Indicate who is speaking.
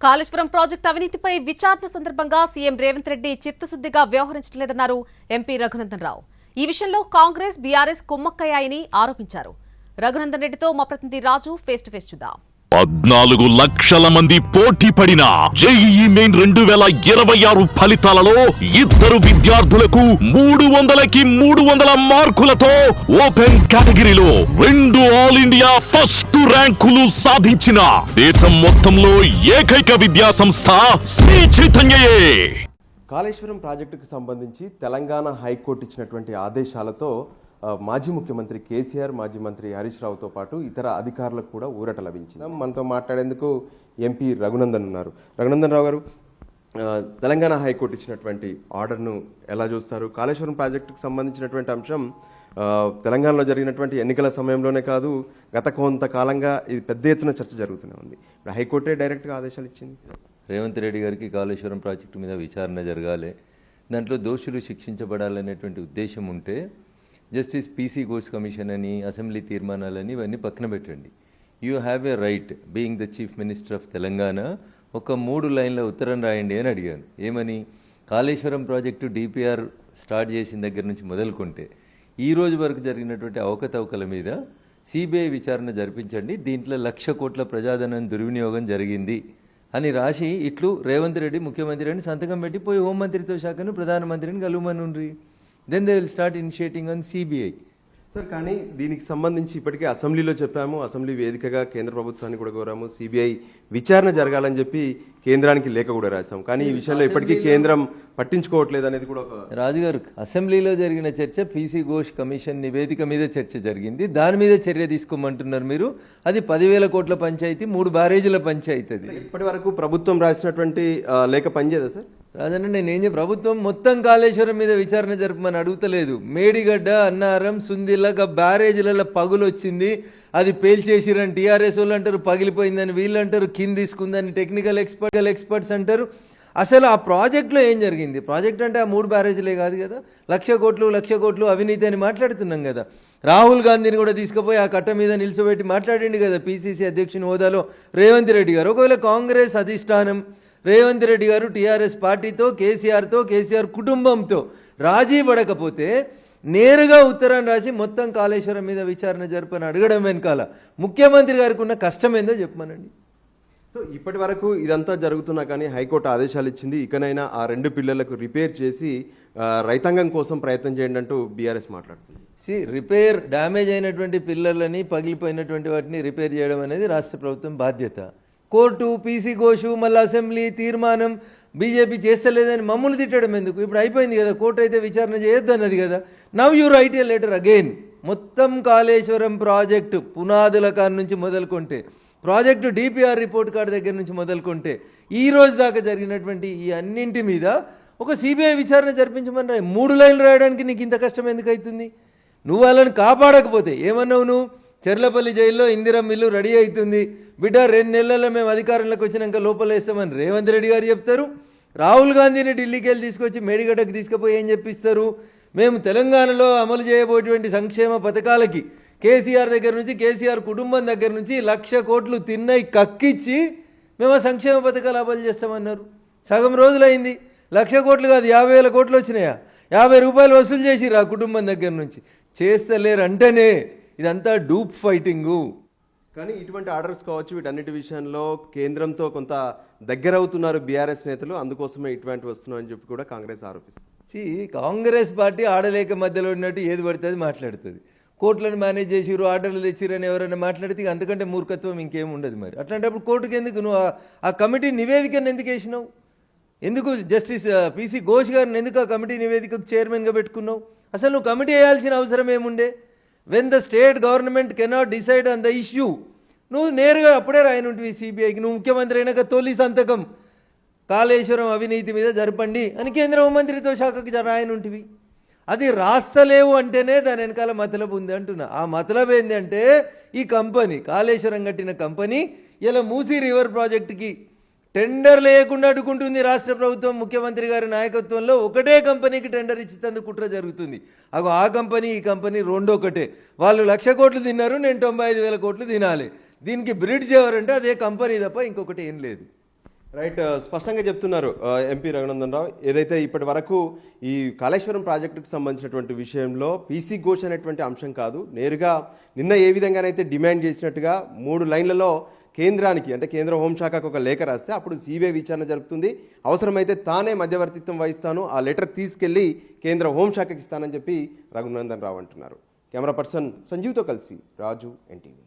Speaker 1: Kaleshwaram project అవినీతిపై విచారణ సందర్భంగా సీఎం రేవంత్ రెడ్డి చిత్తశుద్ధిగా వ్యవహరించడం లేదన్నారు ఎంపీ రఘునందన్ రావు. ఈ విషయంలో కాంగ్రెస్ బీఆర్ఎస్ కుమ్మక్కయ్యాయని ఆరోపించారు. రఘునందన్ రెడ్డితో మా ప్రతినిధి రాజు ఫేస్ టు ఫేస్ చూద్దాం.
Speaker 2: 14 లక్షల మంది పోటీ పడిన జేఈఈ మెయిన్ 2026 ఫలితాలలో ఇద్దరు విద్యార్థులకు 300కి 300 మార్కులతో ఓపెన్ కేటగిరీలో 2 ఆల్ ఇండియా ఫస్ట్ ర్యాంకులు సాధించిన దేశం మొత్తంలో ఏకైక విద్యా సంస్థ శ్రీ చైతన్యయే.
Speaker 3: కాళేశ్వరం ప్రాజెక్టుకు సంబంధించి తెలంగాణ హైకోర్టు ఇచ్చినటువంటి ఆదేశాలతో మాజీ ముఖ్యమంత్రి కేసీఆర్, మాజీ మంత్రి హరీష్ రావుతో పాటు ఇతర అధికారులకు కూడా ఊరట లభించింది. మనతో మాట్లాడేందుకు ఎంపీ రఘునందన్ ఉన్నారు. రఘునందన్ రావు గారు, తెలంగాణ హైకోర్టు ఇచ్చినటువంటి ఆర్డర్ను ఎలా చూస్తారు? కాళేశ్వరం ప్రాజెక్టుకు సంబంధించినటువంటి అంశం తెలంగాణలో జరిగినటువంటి ఎన్నికల సమయంలోనే కాదు, గత కొంతకాలంగా ఇది పెద్ద ఎత్తున చర్చ జరుగుతూనే ఉంది. ఇప్పుడు హైకోర్టే డైరెక్ట్గా ఆదేశాలు ఇచ్చింది.
Speaker 4: రేవంత్ రెడ్డి గారికి కాళేశ్వరం ప్రాజెక్టు మీద విచారణ జరగాలి, దాంట్లో దోషులు శిక్షించబడాలనేటువంటి ఉద్దేశం ఉంటే జస్టిస్ పీసీ ఘోష్ కమిషన్ అని, అసెంబ్లీ తీర్మానాలని ఇవన్నీ పక్కన పెట్టండి. You have a right being the chief minister of Telangana ఒక 3 లైన్ల ఉత్తరం రాయండి అని అడిగాను. ఏమని? కాళేశ్వరం ప్రాజెక్టు డిపిఆర్ స్టార్ట్ చేసిన దగ్గర నుంచి మొదలుకుంటే ఈ రోజు వరకు జరిగినటువంటి అవకతవకల మీద సిబిఐ విచారణ జరిపించండి, దీంట్లో 1,00,000 కోట్ల ప్రజాధనం దుర్వినియోగం జరిగింది అని రాసి ఇట్లు రేవంత్ రెడ్డి ముఖ్యమంత్రి అని సంతకం పెట్టి పోయి హోంమంత్రిత్వ శాఖను ప్రధానమంత్రిని కలువమనుండ్రి. Then they will start initiating on CBI.
Speaker 3: Sir, కానీ దీనికి సంబంధించి ఇప్పటికే అసెంబ్లీలో చెప్పాము, అసెంబ్లీ వేదికగా కేంద్ర ప్రభుత్వాన్ని కూడా కోరాము, సిబిఐ విచారణ జరగాలని చెప్పి కేంద్రానికి లేఖ కూడా రాశాం. కానీ ఈ విషయంలో ఇప్పటికీ కేంద్రం పట్టించుకోవట్లేదు అనేది కూడా ఒక
Speaker 4: రాజుగారు, అసెంబ్లీలో జరిగిన చర్చ పీసీ ఘోష్ కమిషన్ నివేదిక మీద చర్చ జరిగింది, దాని మీద చర్య తీసుకోమంటున్నారు మీరు. అది 10,000 కోట్ల పంచాయతీ, 3 బ్యారేజీల పంచాయతీ. అది
Speaker 3: ఇప్పటి వరకు ప్రభుత్వం రాసినటువంటి లేఖ పనిచేదా సార్?
Speaker 4: రాజన్న, నేనేం ప్రభుత్వం మొత్తం కాళేశ్వరం మీద విచారణ జరపమని అడుగుతలేదు. మేడిగడ్డ, అన్నారం, సుందిల్లక బ్యారేజీలలో పగులు వచ్చింది, అది పేల్చేసిరని టీఆర్ఎస్ వాళ్ళు అంటారు, పగిలిపోయిందని వీళ్ళు అంటారు, కింద తీసుకుందని టెక్నికల్ ఎక్స్పర్ట్స్ అంటారు. అసలు ఆ ప్రాజెక్టులో ఏం జరిగింది? ప్రాజెక్ట్ అంటే ఆ 3 బ్యారేజీలే కాదు కదా, 1,00,000 కోట్లు అవినీతి అని మాట్లాడుతున్నాం కదా. రాహుల్ గాంధీని కూడా తీసుకుపోయి ఆ కట్ట మీద నిల్చోబెట్టి మాట్లాడింది కదా పీసీసీ అధ్యక్షుని హోదాలో రేవంత్ రెడ్డి గారు. ఒకవేళ కాంగ్రెస్ అధిష్టానం రేవంత్ రెడ్డి గారు టీఆర్ఎస్ పార్టీతో, కేసీఆర్ కుటుంబంతో రాజీ పడకపోతే నేరుగా ఉత్తరాన్ని రాసి మొత్తం కాళేశ్వరం మీద విచారణ జరపని అడగడం వెనకాల ముఖ్యమంత్రి గారికి ఉన్న కష్టం ఏందో చెప్పమనండి.
Speaker 3: సో ఇప్పటి వరకు ఇదంతా జరుగుతున్నా కానీ హైకోర్టు ఆదేశాలు ఇచ్చింది, ఇకనైనా ఆ 2 పిల్లలకు రిపేర్ చేసి రైతాంగం కోసం ప్రయత్నం చేయండి అంటూ బీఆర్ఎస్ మాట్లాడుతుంది.
Speaker 4: రిపేర్ డ్యామేజ్ అయినటువంటి పిల్లలని, పగిలిపోయినటువంటి వాటిని రిపేర్ చేయడం అనేది రాష్ట్ర ప్రభుత్వం బాధ్యత. కోర్టు, పీసీ ఘోషు, మళ్ళీ అసెంబ్లీ తీర్మానం బీజేపీ చేస్తలేదని మమ్మల్ని తిట్టడం ఎందుకు? ఇప్పుడు అయిపోయింది కదా, కోర్టు అయితే విచారణ చేయొద్దు అన్నది కదా. Now you right A letter again. మొత్తం కాళేశ్వరం ప్రాజెక్టు పునాదుల కాడ నుంచి మొదలుకుంటే, ప్రాజెక్టు డిపిఆర్ రిపోర్ట్ కార్డు దగ్గర నుంచి మొదలుకుంటే ఈ రోజు దాకా జరిగినటువంటి ఈ అన్నింటి మీద ఒక సిబిఐ విచారణ జరిపించమని రాయి. 3 లైన్లు రాయడానికి నీకు ఇంత కష్టం ఎందుకు అవుతుంది? నువ్వు వాళ్ళని కాపాడకపోతే ఏమన్నావు నువ్వు? చెర్లపల్లి జైల్లో ఇందిరమ్మ ఇల్లు రెడీ అవుతుంది బిడ్డ, 2 నెలల్లో మేము అధికారంలోకి వచ్చినాక లోపలేస్తామని రేవంత్ రెడ్డి గారు చెప్తారు. రాహుల్ గాంధీని ఢిల్లీకి వెళ్ళి తీసుకొచ్చి మేడిగడ్డకు తీసుకుపోయి ఏం చెప్పిస్తారు? మేము తెలంగాణలో అమలు చేయబోయేటువంటి సంక్షేమ పథకాలకి కేసీఆర్ దగ్గర నుంచి, కేసీఆర్ కుటుంబం దగ్గర నుంచి 1,00,000 కోట్లు తిన్నై కక్కిచ్చి మేము ఆ సంక్షేమ పథకాలు అమలు చేస్తామన్నారు. సగం రోజులైంది, 1,00,000 కోట్లు కాదు 50,000 కోట్లు వచ్చినాయా? 50 రూపాయలు వసూలు చేసిరు ఆ కుటుంబం దగ్గర నుంచి. చేస్తలేరు అంటేనే ఇదంతా డూప్ ఫైటింగు.
Speaker 3: కానీ ఇటువంటి ఆర్డర్స్ కావచ్చు, వీటన్నిటి విషయంలో కేంద్రంతో కొంత దగ్గర అవుతున్నారు బీఆర్ఎస్ నేతలు, అందుకోసమే ఇటువంటి వస్తున్నాయని చెప్పి కూడా కాంగ్రెస్ ఆరోపిస్తుంది.
Speaker 4: కాంగ్రెస్ పార్టీ ఆడలేక మధ్యలో ఉన్నట్టు ఏది పడుతుంది మాట్లాడుతుంది. కోర్టులను మేనేజ్ చేసిరు, ఆర్డర్లు తెచ్చిరని ఎవరైనా మాట్లాడితే అంతకంటే మూర్ఖత్వం ఇంకేం ఉండదు. మరి అట్లాంటప్పుడు కోర్టుకి ఎందుకు నువ్వు ఆ కమిటీ నివేదికను ఎందుకు వేసినావు? ఎందుకు జస్టిస్ పీసీ ఘోష్ గారిని ఎందుకు ఆ కమిటీ నివేదికకు చైర్మన్గా పెట్టుకున్నావు? అసలు నువ్వు కమిటీ వేయాల్సిన అవసరం ఏముండే? When the state government cannot decide on the issue, నువ్వు నేరుగా అప్పుడే రాయనుంటివి సిబిఐకి. నువ్వు ముఖ్యమంత్రి అయినాక తొలి సంతకం కాళేశ్వరం అవినీతి మీద జరపండి అని కేంద్ర హోంమంత్రిత్వ శాఖకి రాయనుంటివి. అది రాస్తలేవు అంటేనే దాని వెనకాల మతలబు ఉంది అంటున్నా. ఆ మతలబు ఏంటంటే ఈ కంపెనీ, కాళేశ్వరం కట్టిన కంపెనీ ఇలా మూసీ రివర్ ప్రాజెక్టుకి టెండర్ లేకుండా అడ్డుకుంటుంది రాష్ట్ర ప్రభుత్వం. ముఖ్యమంత్రి గారి నాయకత్వంలో ఒకటే కంపెనీకి టెండర్ ఇచ్చేందుకు కుట్ర జరుగుతుంది. ఆ కంపెనీ ఈ కంపెనీ రెండొకటే. వాళ్ళు 1,00,000 కోట్లు తిన్నారు, నేను 95,000 కోట్లు తినాలి. దీనికి బ్రిడ్జ్ ఎవరంటే అదే కంపెనీ తప్ప ఇంకొకటి ఏం లేదు.
Speaker 3: రైట్, స్పష్టంగా చెప్తున్నారు ఎంపీ రఘునందన్ రావు. ఏదైతే ఇప్పటి వరకు ఈ కాళేశ్వరం ప్రాజెక్టుకు సంబంధించినటువంటి విషయంలో పీసీ ఘోష్ అనేటువంటి అంశం కాదు, నేరుగా నిన్న ఏ విధంగానైతే డిమాండ్ చేసినట్టుగా 3 లైన్లలో కేంద్రానికి అంటే కేంద్ర హోంశాఖకు ఒక లేఖ రాస్తే అప్పుడు సిబిఐ విచారణ జరుపుతుంది, అవసరమైతే తానే మధ్యవర్తిత్వం వహిస్తాను, ఆ లెటర్ తీసుకెళ్లి కేంద్ర హోంశాఖకి ఇస్తానని చెప్పి రఘునందన్ రావు అంటున్నారు. కెమెరా పర్సన్ సంజీవ్తో కలిసి రాజు, ఎన్టీవీ.